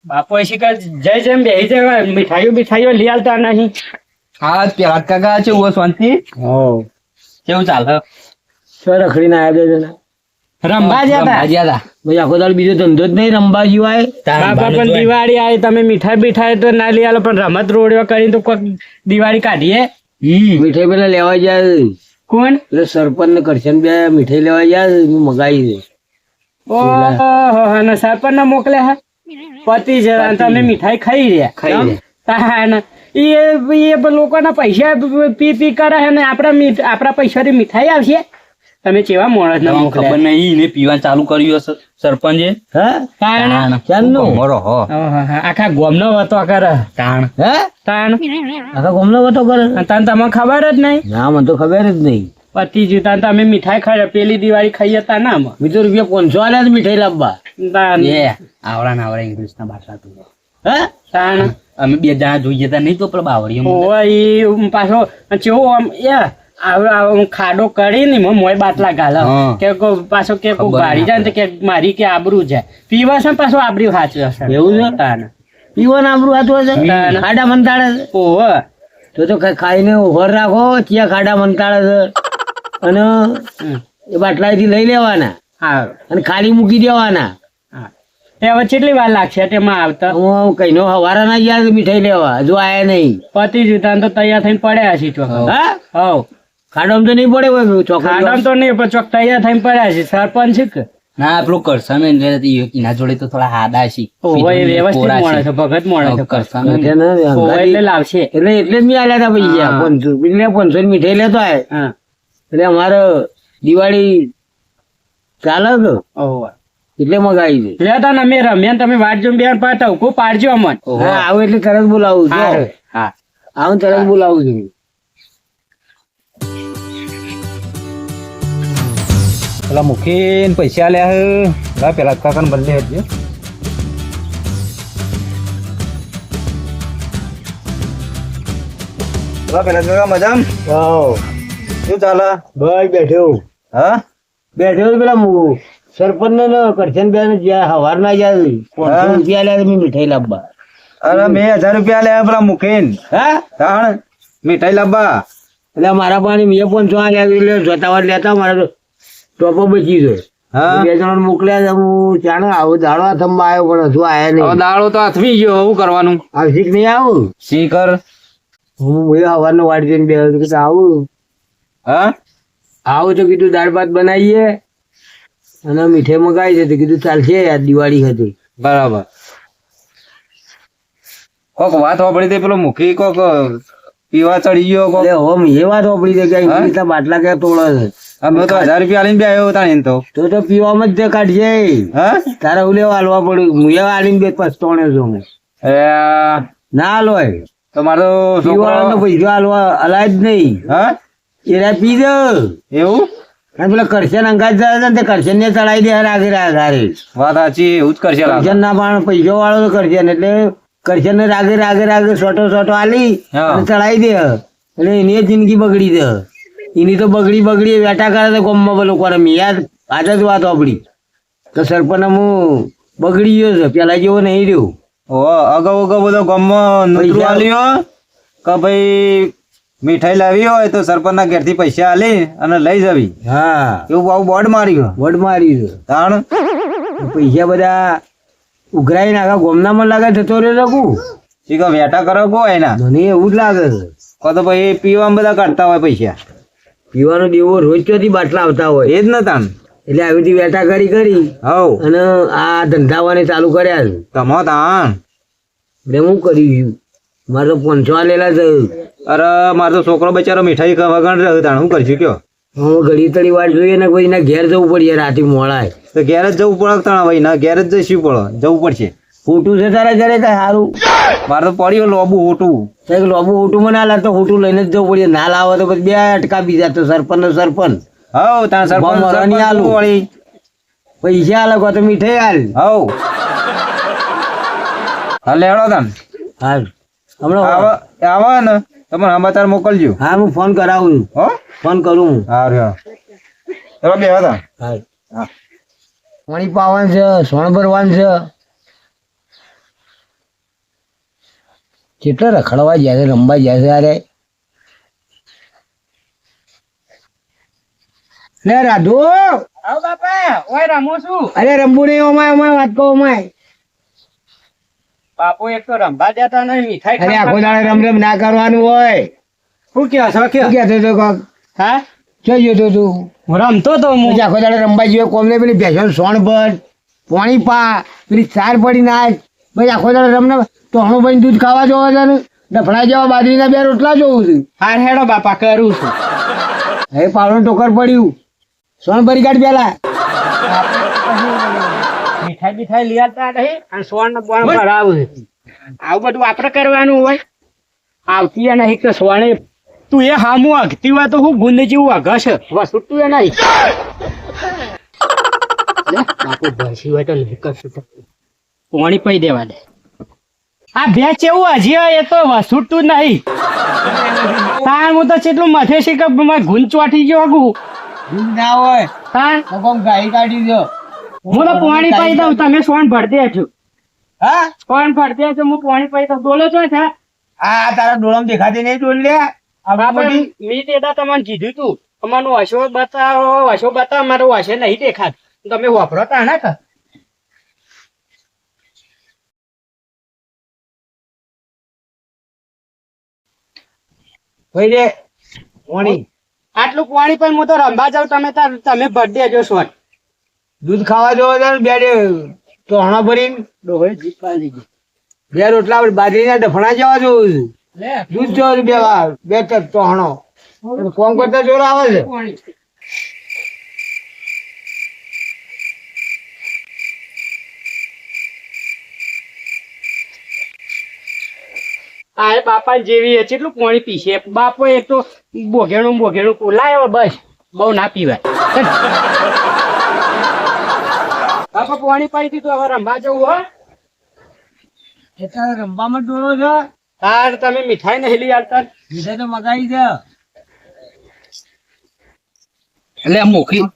બાપો શિકાર જય જેમ બેહી જાય મીઠાઈઓ લઈ આલતા નહીં. હા પેલા કાકા છે ઓ શાંતિ હો કેવું ચાલે તો રખડીને આવ્યા બે જણા રંબા જતા હતા આખો દાડ બીજો ધંધો જ નહીં રંબા જીવાય. બાપા પણ દિવાળી આવી તમે મીઠાઈ તો ના લઈ આલો પણ રમત રોડ્યો કરીને તો કોઈક દિવાળી કાઢીએ. મીઠાઈ પેલા લેવા જાય કોણ એટલે સરપંચ ને કરશન બે મીઠાઈ લેવા જાય મગાઈ દે. ઓહો સરપંચ ને મોકલે હા પતિ છે તમે મીઠાઈ ખાઈ રહ્યા એ લોકોના પૈસા પી કરે છે ને આપણા પૈસાથી મીઠાઈ આવશે. તમે કેવા માણસ ને મોકલે ખબર નહીં ને પીવાનું ચાલુ કર્યું હશે સરપંચે આખા ગોમનો વતો કરે તાણ આખા ગોમનો વતો કરે તાન તમને ખબર જ નહીં. ના મને તો ખબર જ નહીં. પતિ જીતા તમે મીઠાઈ ખાઈ પેલી દિવાળી ખાઈએ તા ના મેં તો ₹500 આલ્યા મીઠાઈ લાવવા. આવડા ઇંગ્લિશ ના બાટલા તું તાણ અમે બે જણા જોઈએ તા નહીં તો પેલા બાવળી પાછો ચેવો આમ ખાડો કરી ને મોય બાટલા ગાલે કે પાછો કે ગાડી જાય ને કે મારી કે આબરૂ છે પીવા છે પાછો આબરૂ સાચવે છે એવું છે તાને પીવાનું આબરૂ સાચવે છે ખાડા મંતાળે ઓહો તો ખાઈને ઓવર રાખો ક્યાં ખાડા મંતાળે છે અને એ બાટલાથી લઈ લેવાના અને ખાલી મૂકી દેવાના. હવે કેટલી વાર લાગશે તેમાં આવતા હું કઈનો હવારા ના ગયા મીઠાઈ લેવા હજુ આયા નહીં. પતિ જુતા તો તૈયાર થઈને પડ્યા છે ચોક. હા ખાડોમ તો નહીં પડે હોય ચોક ખાડોમ તો નહીં પણ ચોક તૈયાર થઈને પડ્યા છે સરપંચ છે ના પેલું કરસામે એના જોડે તો થોડા હાડા છે વ્યવસ્થિત મળે છે ભગત મળે છે કરસામે એટલે લાવશે એટલે જ મેં આલ્યા હતા પૈસા 500 મીઠાઈ લેતો આય એટલે અમારે દિવાળી ચાલે તો એટલે મગાવી દે લેતા ને અમે રમ્યા તમે વાટ જો બે પાઠવ કો પાડજો અમન આવું એટલે તરત બોલાવું છું. હા આવું તરત બોલાવું છું. પેલા મુખીન પૈસા લ્યા પેલા કાકા ને બદલે હજી પેલા કાકા મજામ શું ચાલે ભાઈ બેઠો બેઠો પેલા સરપંચ ને કરશન બેન હવાર ના જાય ₹500 લે મીઠાઈ લાવવા. અરે મેં ₹1000 લે પેલા મુખીન તાણ મીઠાઈ લાવવા એટલે મારા પાસે મેં 500 આલ્યા જોતા વાર લેતા મારા ટોપો બચી ગયો. બે જણા મોકલ્યા હું ચાલો આવું દાડો હાથમાં આવ્યો પણ હજુ આયા નહીં. દાડો તો હાથમી ગયો શું કરવાનું આવશે કે નહીં આવું શી કર હું હવારનો વાટ જઈને બે આવું આવું તો કીધું દાળ ભાત બનાવીએ અને મીઠાઈ મગાવી દે તો કીધું ચાલશે યાર દિવાળી હતી બરાબર. કોક વાત વાપરી દે પેલો મુખી કોક પીવા ચડી ગયો કોક એ વાત વાપરી દે કે બાટલા ક્યાં તોડે છે. અમે તો ₹1000 આલીને બે આવ્યો તાણ તો પીવામાં જ કાઢશે તારે ઉલે હાલવા પડ્યું હું આલીને બે પછતોણે છું ના હાલવાય તો મારો પીવાનો પૈસા હાલવા હલાય જ નહીં એરા પી દો એવું અને પેલા કરશન અંગાત જાય ને કરશન ને ચડાવી દે આગળ આધારે વાત સાચી એવું જ કરશે કરશન ના પણ પૈસા વાળો તો કરશન એટલે કરશન ને રાગે સોટો આલી ચડાવી દે એટલે એની જિંદગી બગડી દે. એની તો બગડી વેટા કરે તો ગમમાં લોકો યાર આજ જ વાત આપડી તો સરપંચ હું બગડી ગયો છે પેલા જેવો નહીં રહ્યું. અગાઉ બધો ગમમાં કે ભાઈ મીઠાઈ લાવી હોય તો સરપંચ ના ઘેર થી પૈસા આલી અને લઈ જવી. એવું આવું બોર્ડ માર્યું તાણ પૈસા બધા ઉઘરાઈ નાખા ગોમનામાં લાગે જતો રે લખું વેટા કરો કો એના મને એવું જ લાગે છે કો તો ભાઈ પીવામાં બધા કાઢતા હોય પૈસા પીવાનો દેવો રોજ ચોથી બાટલા આવતા હોય એ જ ન તાણ એટલે આવી બધી વેટા કરી અને આ ધંધાવાને ચાલુ કર્યા છે તમો તાણ એટલે હું કર્યું મારે તો 500 આલેલા છે. અરે મારો તો છોકરો બચારો મીઠાઈ વગર રહ્યો તાણ શું કરશું કયો હું ઘડી તળી વાટ જોઈએ ને કોઈ ના ઘેર જવું પડે રાતે મોડાય તો ઘેર જ જવું પડે તાણ ભાઈ ના ઘેર જ જઈશું પડે જવું પડશે. ખોટું છે તારા ઘરે કઈ સારું મારે તો પડ્યું લોબુ હોટું લોબુ હોટું મને હાલ તો હોટું લઈને જ જવું પડે ના લાવો તો પછી બે અટકા બીજા તો સરપંચ તાર સરપંચ પૈસા હાલ તો મીઠાઈ હાલ લેવડો તાન હમણાં આવા ને તમે સમાચાર મોકલજો. હા હું ફોન કરાવું ફોન કરું ચલો બે હતા પાણી પાવાનું છે સોણ ભરવાનું છે કેટલા રખડવા જાય છે રમવા જાય છે અરે લે રાધુ આવ બાપા ઓય રમો છું અરે રમવું નહીં અમાય અમાય વાત કહો અમાય બાપુ એક તો રંભા દેતા નહીં મીઠાઈ અરે આખો દાડે રમ રમ ના કરવાનું હોય શું કહો છો શું કહેતો તો કોક હા જોઈ જોતો તું હું રમતો તો હું પછી આખો દાડે રમવા જોઈએ કોમને પેલી ભેંસો સોણ ભર પાણી પા પેલી ચાર પડી નાખ પછી આખો દાડે રમને તોહણું ભાઈ દૂધ ખાવા જોવો છે ને ડફડા જેવા બાજરીના 2 રોટલા જોવું છું હાર હેડો બાપા કરું છું હવે પાવડું ટોકર પડ્યું સોણ ભરી કાઢ પેલા મીઠાઈ બીઠાઈ લઈ આવતા નહીં અને સોન ને બોન ભરાવું આવું બધું આપણે કરવાનું હોય આવતી નહીં કે સોને તું એ હામું અગતી હોય તો હું ગુંદ જેવું અઘસ વસુટતું એ નહીં બાપુ ભસી હોય તો નહીં કરશું પાણી પી દેવા દે આ ભેંસ કેવું હજી એ તો વસુટતું જ નહીં તાર હું તો કેટલું મથે છે કે ગુંદ ચોટી ગયો હગું દૂધ ના હોય તાર તો કોમ ગાઈ કાઢી દો હું તો પાણી પાઈ દઉં તમે સોન ભર દેજો હા સોન ભર દેજો હું પાણી પાઈ દઉં બોલો છો છે આ તારા ડોળમ દેખાતી નહીં ડોલ લે મેં તેડા તમને કીધું તું તમારું હશો બતાવો મારો હશે નહીં દેખાત તમે વાપરો તા ના કે ભાઈ રે પાણી આટલું પાણી પણ હું તો રંભા જાઉં તમે ભર દેજો સોન દૂધ ખાવા જોવો છે ને 2 તોહણા ભરીને ડોહે જીપા લીધી 2 રોટલા બાજરીના ડફણા જેવા જોવું છું લે દૂધ જો 2 તોહણો કોમ કરતા જોર આવે છે પાણી આ બાપા જેવી છે કેટલું પાણી પીશે બાપો એક તો બોઘેણું લાયો બસ બહુ ના પીવાય બાપા પાણી પાઈ દીધું હવે રંભા જવું હો એટલા રમવામાં ડોળો છે તાર તમે મીઠાઈ નહીં લઈ આવતા મીઠાઈ તો મગાઈ છે એટલે મોખી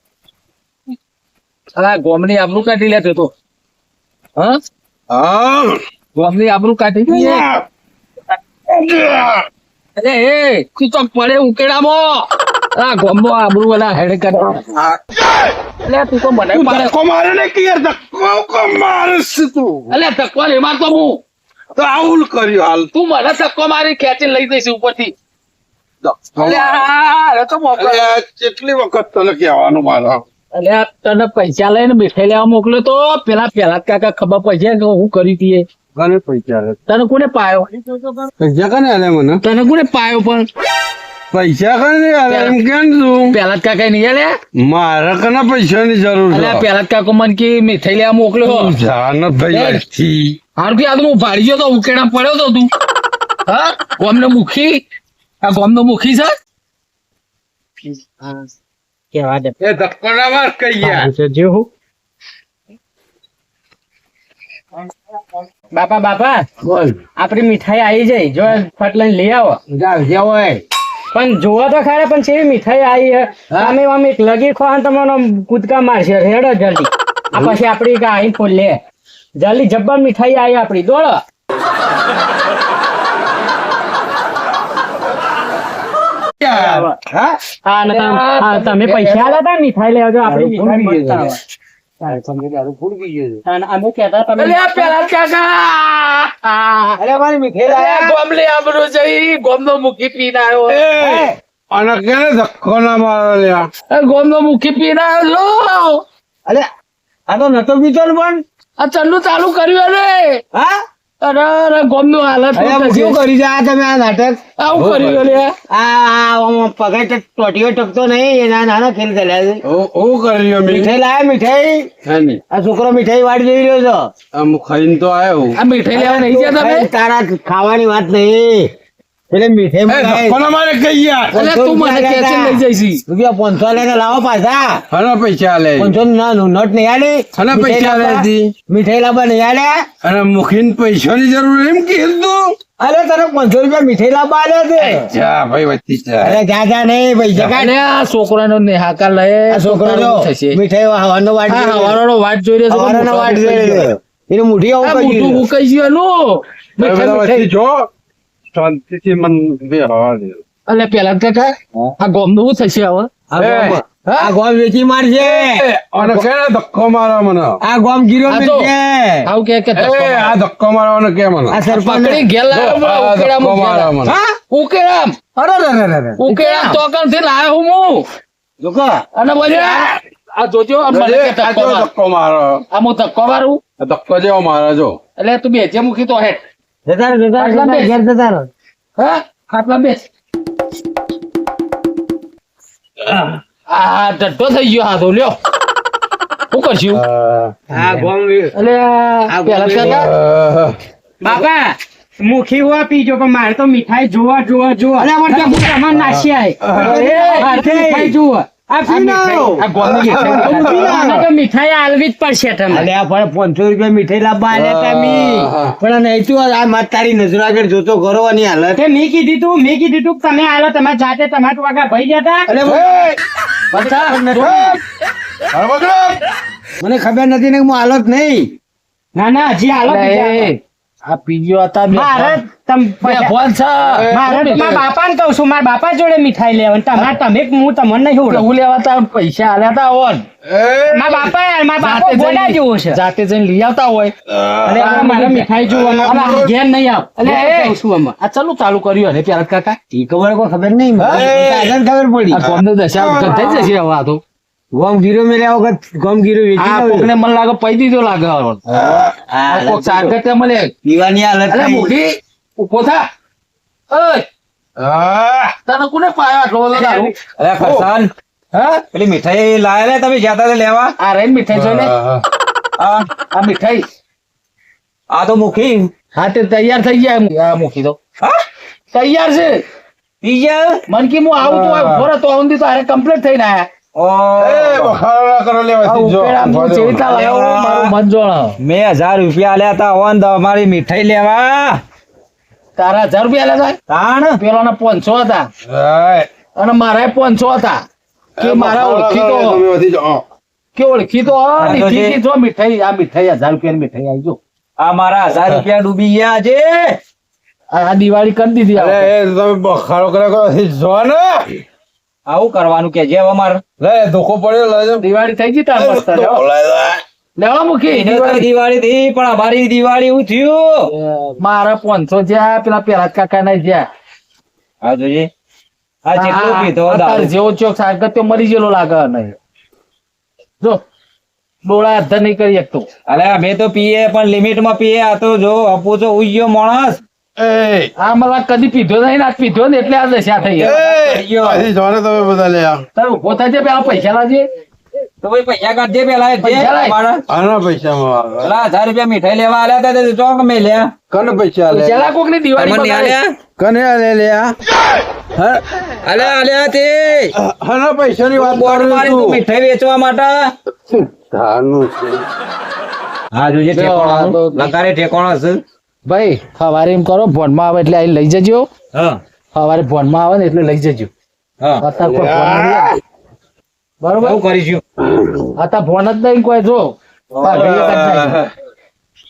આ ગોમની આબરૂ કાઢી લેતો તો હા ગોમની આબરૂ કાઢી દી અરે એ તું તો પડે ઉકેડામાં આ ગોમનો આબરૂ વાળા હેડ કાઢ એટલે તું તો મને ધક્કો મારે ને કે યાર ધક્કો મારે તું એટલે ધક્કો રે માર તો હું તો આવું કર્યું હાલ તું મને ધક્કો મારી ખેંચીને લઈ જઈશ ઉપરથી કેટલી વખત તને કહેવાનું મારા અલ્યા તને પૈસા લઈને મીઠાઈ લેવા મોકલ્યો તો પેલા કાકા ખબર પડશે કે હું કરી હતી ઘણે પૈસા તને કોને પાયો પૈસા કને આલે મને તને કોને પાયો પણ પૈસા કને આલે એમ કેમ તું પેલા કાકા નહીં આલે મારા કને પૈસાની જરૂર છે અલ્યા પેલા કાકો મને કે મીઠાઈ લેવા મોકલ્યો જાન ભાઈ આજથી હારું કે આ તો હું ભાડી ગયો તો ઉકેડા પડ્યો તો તું હા ગોમનો મુખી આ ગોમનો મુખી છે કેવા દે એ ધક્કો ના માર કહીએ જે હું બાપા બોલ આપડી મીઠાઈ આવી જાય જો ફટ લઈને લઈ આવો જે હોય પણ જોવો તો ખરા પણ છે મીઠાઈ આવી હે તમે આમ એક લગી ખો તમને કૂદકા મારશે હેડો જલ્દી આ પછી આપડી ગાઈ ફોલ લે જલ્દી જબ્બર મીઠાઈ આવી આપડી દોડો તમે પૈસા આલ્યા તા મીઠાઈ લેવા જો આપડી મીઠાઈ મસ્ત આવે. અને અમે કહેતા તમે અલ્યા પેલા કાકા અરે મારી મીઠાઈ લાયા ગોમલી આબરૂ જઈ ગોમનો મુખી પીને આવ્યો અને કેને ધક્કો ના મારે લ્યા ગોમનો મુખી પીને આવ્યો અરે આ તો નતો બીતો ને પણ આ ચલ્લું ચાલુ કર્યું રે હા અરે ગોમનું હાલત અરે શું કરી છે આ તમે આ નાટક આવું કર્યું લે આ પગાર ટોટીઓ ટકતો નહીં એના નાના ખેલ ચાલ્યા છે હું કરી મીઠાઈ લાયા મીઠાઈ આ છોકરો મીઠાઈ વાળી જોઈ રહ્યો છો આમ ખાઈને તો આવ્યો આ મીઠાઈ લેવા નહીં ગયા તમે તારા ખાવાની વાત નહીં એટલે મીઠાઈ મંગાવી. ધક્કો ના મારે કહીએ અલ્યા તું મને ખેંચીને લઈ જઈશી રૂપિયા 500 લઈને લાવો પાછા હના પૈસા આલે 500 નોટ નહીં આલી હના પૈસા આલે હતી મીઠાઈ લાવવા નહીં આલ્યા અને મુખીને પૈસાની જરૂર એમ કીધું અરે તારે 500 રૂપિયા મીઠાઈ લાવવા આલ્યા છે જા ભાઈ વચ્ચે જા અરે જા નહીં પૈસા કાઢ અને આ છોકરાનો નેહાકાર લે આ છોકરો જો થશે મીઠાઈ હવાનો વાટ હા જોઈ રહ્યો. હવારનો વાટ જોઈ રહ્યો છે હવારનો વાટ જોઈ રહ્યો. એનું મુઠ્ઠી આવું આ કરી મોટું રહ્યો. ઉકાઈ ગયું એનું. બધા વચ્ચે મીઠાઈ જો શાંતિથી મન બેહવા દે. એટલે પેલા કાકા આ ગોમનું શું થશે હવે આ ગોમ વેચી મારશે અને કેને ધક્કો મારા મને? આ ગોમ ગીરો આ તો- છે આવું કે ધક્કો મારે. આ ધક્કો મારવાનો કે મને? આ સરપંચ પકડી ઘેર લાવ્યો આ હમણાં ધક્કો મારા ઉકેડામાં. મને. ઉકેડામ ઉકેડામ ચોકનથી લાવ્યો હું અને બોલ્યો આ જોજો આ મને કે આ ધક્કો કેવો માર. ધક્કો મારો? આ હું ધક્કો મારું આ ધક્કો જેવો મારે જો. એટલે તું બેજે મૂકી તો હેઠ જતા રહો, જતા રહો, આટલા બે. ઘેર જતા રહો. હા ખાટલા બેસ આ ડટ્ટો થઈ ગયો હાથો લ્યો શું કરશું આ ગોમ એટલે પેલા કાકા બાપા મુખી હોવા પીજો પણ મારે તો મીઠાઈ જોવા તમારે નાસી આય મીઠાઈ જોવા આ ગોળની મીઠાઈ. આને તો મીઠાઈ આલવી જ પડશે તમે અલે આ પણ 500 રૂપિયા મીઠાઈ લાવવા આલ્યા તા મી. પણ નહીં તું આ માર તારી નજર આગળ જોતો કરવાની હાલત તે મેં કીધું તું તમે આલો તમારે જાતે તમારા વાગા ભાઈ જતા અરે અરે બગડો! મને ખબર નથી ને કે હું હાલત નહીં ના ના હજી આલો બીજા. એ, આ પીજો હતા બે મારે તમ બે ફોન છે મારે મારા બાપાને કહું છું મારા બાપા જોડે મીઠાઈ લેવાની તમારે તમે હું તમને નહીં ઓળખું. હું લેવા તા પૈસા આલ્યા તા ઓન મારા બાપા જાતે બોલા જઈને- જેવો છે જાતે જઈને લઈ આવતા હોય અરે આ મારે મીઠાઈ જોવાનું અલા, ઘેર નહીં આવ અલે, હું એ. કહું છું આમાં. આ ચાલુ ચાલુ કર્યું અને પેલા કાકા ઈ ખબર કોઈ ખબર નહીં મને આગળ ખબર પડી આ ગોમને દશા થઈ જશે હવે આ તો ગોમ ગીરો મેલ્યા વખત ગોમ ગીરો વેચી આ લાવ્યો. કોકને મને લાગે પૈ દીધો લાગે હવે. આ કોક સારકત મળે દીવાની હાલત અલે નહીં. મુખી ઉભો થા ઓય તને કોને પાયો આટલો બધો દારૂ અરે ફરસાન હા પેલી મીઠાઈ લાયા લે તમે જ્યાં તા લેવા આ રેન મીઠાઈ છે ને આ આ મીઠાઈ આ તો મુખી હા તે તૈયાર થઈ ગયા આ મૂકી દો હા તૈયાર છે પીજા મન કી હું આવું તો ફોરે તો આવું તો આરે કમ્પ્લીટ થઈને આયા એ બખાડો ના કરો આ લેવાથી જો. ઉકેડામ તું જેવી રીતના લાવ્યો, મારું મન જોણ મેં 1000 રૂપિયા આલ્યા તા ઓન તમારી મીઠાઈ લેવા તારા 1000 રૂપિયા લેતા તાણ પેલાના 500 હતા હાય. અને મારા 500 હતા કે મારા ઓળખી તો લેવાથી જો. કે ઓળખી તો આ તો લીધી જે- કે જો મીઠાઈ આ મીઠાઈ 1000 રૂપિયાની મીઠાઈ આવી જો આ મારા 1000 રૂપિયા ડૂબી ગયા છે આ દિવાળી કરી દીધી આ અરે વખતે. એ તમે બખાડો કર્યા કરો જો ને. આવું કરવાનું કે જે અમાર લે ધોકો પડ્યો લે જો. દિવાળી થઈ ગઈ તાર મસ્ત ધોકો લે લે. લેવા મૂકી એને તો દિવાળી થી પણ અમારી દિવાળી એવું થયું મારા 500 જ્યાં પેલા પેલા કાકા ના જ્યાં આ જોઈએ આ જેટલો પીધો આ તાર દારૂ. જેવો ચોક સારકત તો મરી ગયેલો લાગે નહીં જો ડોળા અધર નહીં કરી શકતો અરે અમે તો પીએ પણ લિમિટ માં પીએ આ તો જો અપુ તો ઉઈ ગયો માણસ એ આ મને કદી પીધો નહીં ને આજ પીધો ને એટલે આ દશા થઈ એ આથી જો ને તમે બધા લે આ. તારે ઉભો થાય છે પેલા પૈસા લાવજે તો ભાઈ પૈસા કાઢજે પેલા જે પૈસા લાય. મારા આના પૈસા માં પેલા 1000 રૂપિયા મીઠાઈ લેવા આલ્યા તા તે ચોક મેં લ્યા કને પૈસા લે પૈસા કોક ની દિવાળી તમને બગાડે. આલ્યા કને લે લે આ આલ્યા તે આના પૈસાની વાત બોર્ડ કરું મારી તું તું. મીઠાઈ વેચવા માટે ધાનું છે. હા જોજે જો, આ તો- લગારે ઠેકોણો છે ભાઈ સવારે એમ કરો ભોનમાં આવે એટલે અહીં લઈ જજો હા સવારે ભોનમાં આવે ને એટલે લઈ જજો હા અત્યારે કોઈ ભોન નહીં આવે. બરોબર એવું કરીશું અત્યારે ભોન જ નહીં કોઈ જો પાઘડી એક જ નાખી.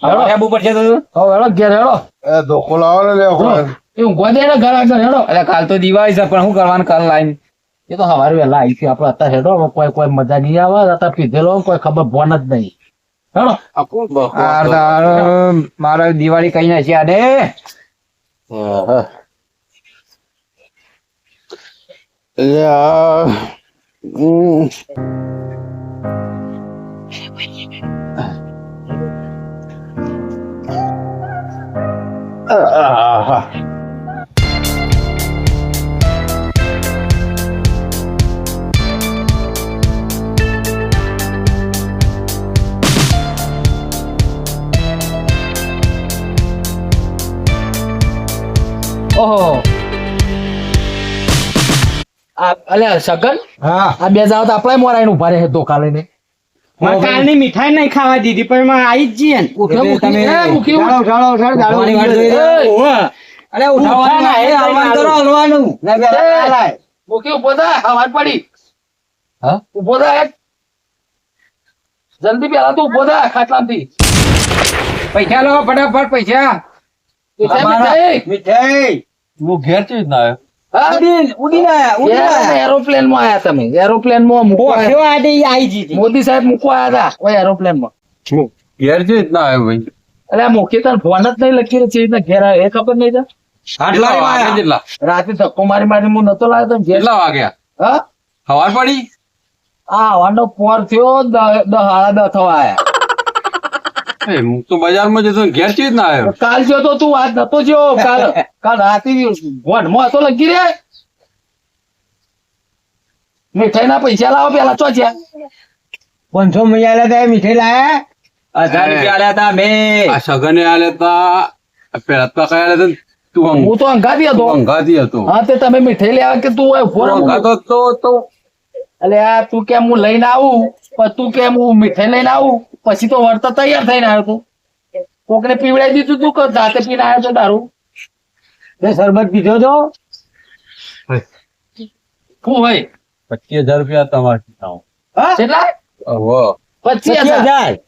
હવે આબુ પડશે તો હવે હેડો ઘેર હેડો એ ધોકો લાવો ને લે જો, એ ઊંઘવા દે ને ઘર આગળ હેડો અરે કાલ તો દિવાળી છે પણ શું કરવાનું કાલ લાઈન એ તો સવારે વહેલા આવી છે આપડે અત્યારે હેડો હવે કોઈ મજા નહીં આવે અત્યારે પીધેલો કોઈ ખબર ભોન જ નહીં હેડો આ કોણ બકવાસ આ તારો મારે દિવાળી કઈ ના છે આડે લે આ. આહા. ઓહો આ અલ્યા સગન હા આ બે જાવ તો આપણે મોરાઈને ઉભા રહે ધોકા લઈને મારે કાલની મીઠાઈ નહીં ખાવા દીધી પણ મારે આવી જ જઈએ ને. એટલે તમે ચાલો ચાલો ચાલો ચાલો તમારી વાત જોઈ રહ્યા. ઓવે. અરે ઉઠાવવાનું ઉઠાના, નહીં, હલવાનું કરો, હલવાનું. ના પેલા લાય. મૂકી ઉભો થા હવાર પડી હા ઉભો થા એક. જલ્દી પેલા તો ઉભો થા ખાટલામાંથી પૈસા લો ફટાફટ પૈસા મીઠાઈ, અમારા- મીઠાઈ. મીઠાઈ હું ઘેર છે જ ના એરોપ્લેન માં આયા તમે એરોપ્લેન માં મૂકવા કેવો આડે ઈ આઈ જીતી મોદી સાહેબ મૂકવા આયા હતા કોઈ એરોપ્લેન માં હું ઘેર છે જ ના આવ્યો ભાઈ એટલે મૂકી તને ફોન જ નહીં લખી રહી છે એટલે ઘેર આવ્યો, એ ખબર નહીં તને? કેટલા વાગ્યા જેટલા રાતે ધક્કો મારી હું નતો લાવ્યો તમે ઘેર કેટલા વાગ્યા હા સવાર પડી આ હવાનો પોર થયો 10 સાડા 10 થવા આયા એ હું તો બજારમાં જતો ઘેર છે જ ના આવ્યો કાલ જો તો તું આજ નતો જો કાલ રાતે વનમાં હતો લગી રે મીઠાઈ ના પૈસા લાવો પેલા ચો છે 500 મહિયા હતા મીઠાઈ લાયા 1000 રૂપિયા આલ્યા તા મેં આ સગને આલે તા પેલા તો કયા આલે તું હું તો અંગાતી હતો અંગાતી હતો હા તે તમે મીઠાઈ લેવા કે તું ઉભો રહો. અંગાતો તો એટલે આ તું કેમ હું લઈને આવું પણ તું કેમ હું મીઠાઈ લઈને આવું પછી તો વળતા તૈયાર થઈને આવ્યો તું કોકને પીવડાવી દીધું તું કે જાતે પીને આવ્યો છો દારૂ તે શરબત પીધો તો શું હોય 25000 રૂપિયા તમારે કેટલા ઓહો 25,000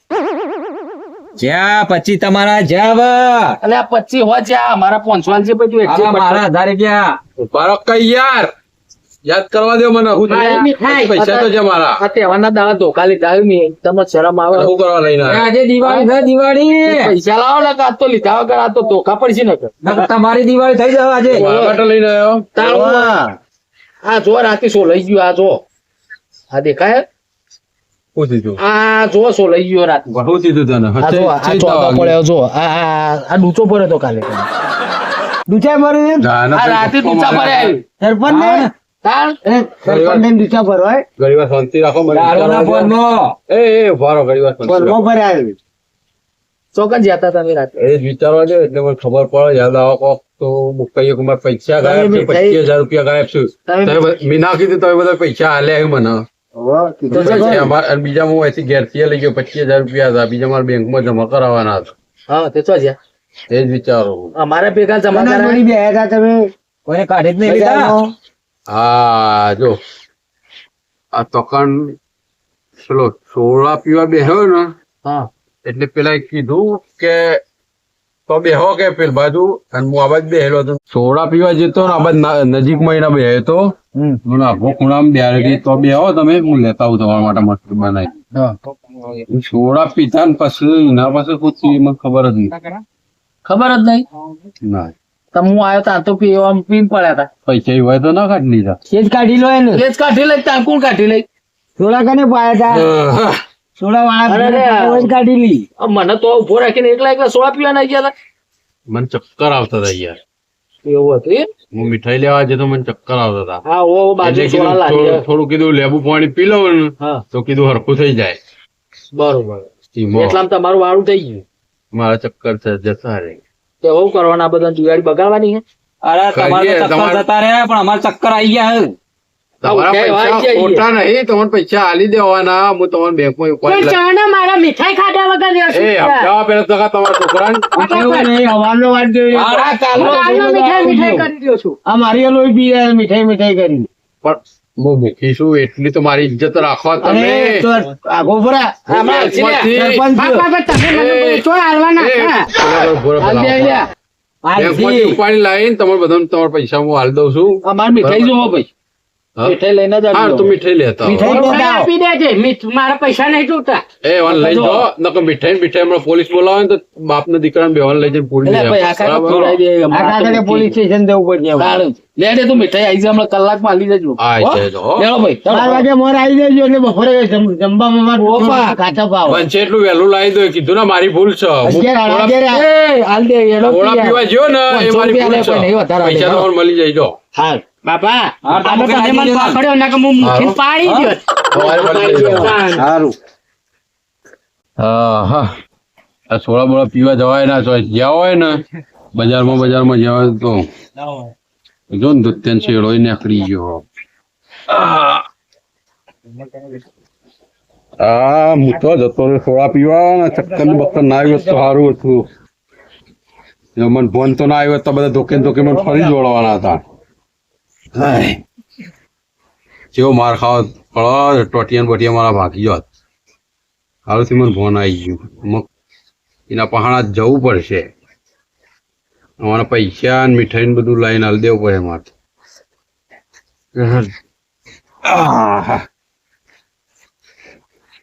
જ્યાં 25 તમારા જાવ એટલે આ 25 હોય છે મારા 500 છે પછી તું આ મારા 1000 રૂપિયા ઉભારો કઈ યાર યાદ કરવા દો મને હું પૈસા તો છે મારા આ તહેવારના દાડા ધોકા લીધા મેં તમને શરમ આવે શું કરવા લઈને આવ્યો આજે દિવાળી છે દિવાળી પૈસા લાવો ને આ તો લીધા વગર આ તો ધોકા પડશે ને તમારી દિવાળી થઈ જાવ આજે મારા માટે લઈને આવ્યો તારું આ જો રાતે સો લઈ ગયો આ જો આ દેખાય શું થયું આ જો સો લઈ ગયો રાતે શું થયું તને આ જો આ ચોથો પડ્યો જો આ ડૂચો પડ્યો તો કાલે દૂચા ભરું આ રાતે ડૂચા પડ્યા સરપંચ ને તાર સરપંચ ને દૂચા ભરવાય ગરીબા શાંતિ રાખો મને દારૂના ફોનમાં એ ઉભારો ગરીબા શાંતિ રાખો. ભરવો ભરાય ચોકન જતા તમે રાતે એ જ વિચારવા દે એટલે મને ખબર પડે યાદ આવો કોક તો મુકાઈએ કે મારા પૈસા ગાયબ છે 25000 રૂપિયા ગાયબ છે મેં ના કીધું તમે બધા પૈસા હાલ્યા મને પછી અને બીજા હું અહીંથી ઘેરથી લઈ ગયો 25000 રૂપિયા હતા બીજા મારા બેંકમાં જમા કરાવવાના હતા હા તે ચો જ્યાં એ જ વિચારો અમારા ભેગા જમા કોના કરાય જોડી બેહ્યા હતા તમે કોઈને કાઢી જ નહીં લીધા બજારમાં? હા જો આ તોકન ચલો સોળા પીવા બેહ્યો ને હા એટલે પેલા કીધું કે તો બેહો કે પેલ બાજુ અને હું આ બાજુ બેહેલો હતો સોડા પીવા જતો ને આ બાજુ નજીક મહિના બેહ્યો તો મને આખો ખૂણામાં બેહાડી તો બેહો તમે હું લેતા આવું તમારા માટે મસ્ત બનાવી સોડા પીતા ને પછી એના પાસે પૂછ્યું મને ખબર જ નહીં ખબર જ નહીં ના તમે હું આવ્યો ત્યાં તો પીવા પીને પડ્યા હતા પૈસા હોય તો ના કાઢી લીધા એ જ કાઢી લો એને એ જ કાઢી લઈ ત્યાં કોણ કાઢી લઈ સોડા કને પાયા હતા સોડા વાળા જ કાઢી લી મને તો ઉભો રાખીને એકલા સોડા પીવા નહીં ગયા મને ચક્કર આવતા હતા યાર હતા એવું હતું એમ? હું મીઠાઈ લેવા જતો મને ચક્કર આવતા હતા હા ઓ બાજુ એટલે સોડા કીધું લાવી થોડું કીધું લેબુ પાણી પી લઉં ને હા તો કીધું હરખું થઈ જાય બરોબર એમાં એટલામાં તમારું વાળું થઈ ગયું મારા ચક્કર છે જતા રહે તો એવું કરવાના બધા દિવાળી બગાડવાની છે અરે તમારે કરીએ, ચક્કર તમારે- જતા રહ્યા પણ અમારે ચક્કર આવી ગયા હે. તમારા ઓકે, પૈસા વાંચી આવીએ. ખોટા નહીં તમારે પૈસા આલી દેવાના હું તમારા બેંકમાં મારા મીઠાઈ ખાધા વગર એ હપ્તા પેલા તો તમારા છોકરાને એવું નહીં હવાનો વાત જોઈ આ કાલનો મીઠાઈ કરી દો છું આ મારી લોહી પી રહ્યા છે, મીઠાઈ મીઠાઈ કરી પણ હું મૂકીશું એટલી તો મારી ઇજ્જત રાખો અરે તમે તો આગો ભરા આમાં બેંકમાંથી- સરપંચ બેંકમાંથી ઉપાડી લાવીને તમારે બધાને તમારા પૈસા હું હાલ દઉં છું અમારે મીઠાઈ જોવો ભાઈ હા? મીઠાઈ લઈને જ હા તો આવી મીઠાઈ લેતા આવો. મીઠાઈ લેતા આવો. આપી દેજે મારા પૈસા નહીં જોતા એ વાન લઈ જાઓ નકર મીઠાઈ હમણાં પોલીસ બોલાવે ને તો બાપના દીકરાને બેવાને લઈ જઈને પૂરી એટલે ભાઈ આ કાકા બરાબર? ખવડાવી દે આ કાકાને પોલીસ સ્ટેશન જવું પડશે હવે. તાળું. લે દે તું મીઠાઈ આવી જાય હમણાં કલાકમાં આલી જજો આ હો? છે જો. લેલો ભાઈ ચાલો. 12 વાગે મોર આવી જજો એટલે બપોરે જમવામાં મારે ઓપા. કાચા પાવ બનશે એટલું વહેલું લાવી દો કીધું ને મારી ભૂલ છે હું અત્યારે થોડા- અત્યારે એ હાલ દે એનો થોડા પી પીવા યાર. જ્યો ને એ 500 મારી ભૂલ રૂપિયા લે, પણ નહીં છે વધારે પૈસા લે. તમારે મળી જાય જો હાલ. બાપા હા, આ તો તમે તમે મને કાઢી પકડ્યો ને કે હું મુઠ્ઠી પાડી દ્યો. તમારે મળી જાય સારું હા હા આ સોળા બોળા પીવા જવાય ના ચોય જ્યાં હોય ને બજારમાં જવા હોય તો જો ને દુત્યન શેડો નીકળી ગયો આ મૂતો જતો રે સોળા પીવા ને ચક્કર બક્કર ના આવ્યો તો સારું હતું જો મને ફોન તો ના આવ્યો તો બધા ધોકે ધોકે મને ફરી જોડવાના હતા હાય. જેવો માર ખાવા પડો ટોટિયાન બોટિયા મારા ભાગી જોત હાલથી મને ફોન આવી ગયું એના પહાણા જવું પડશે અમારા પૈસા ને મીઠાઈ ને બધું લઈને હાલ દેવું પડે મારે. આહા.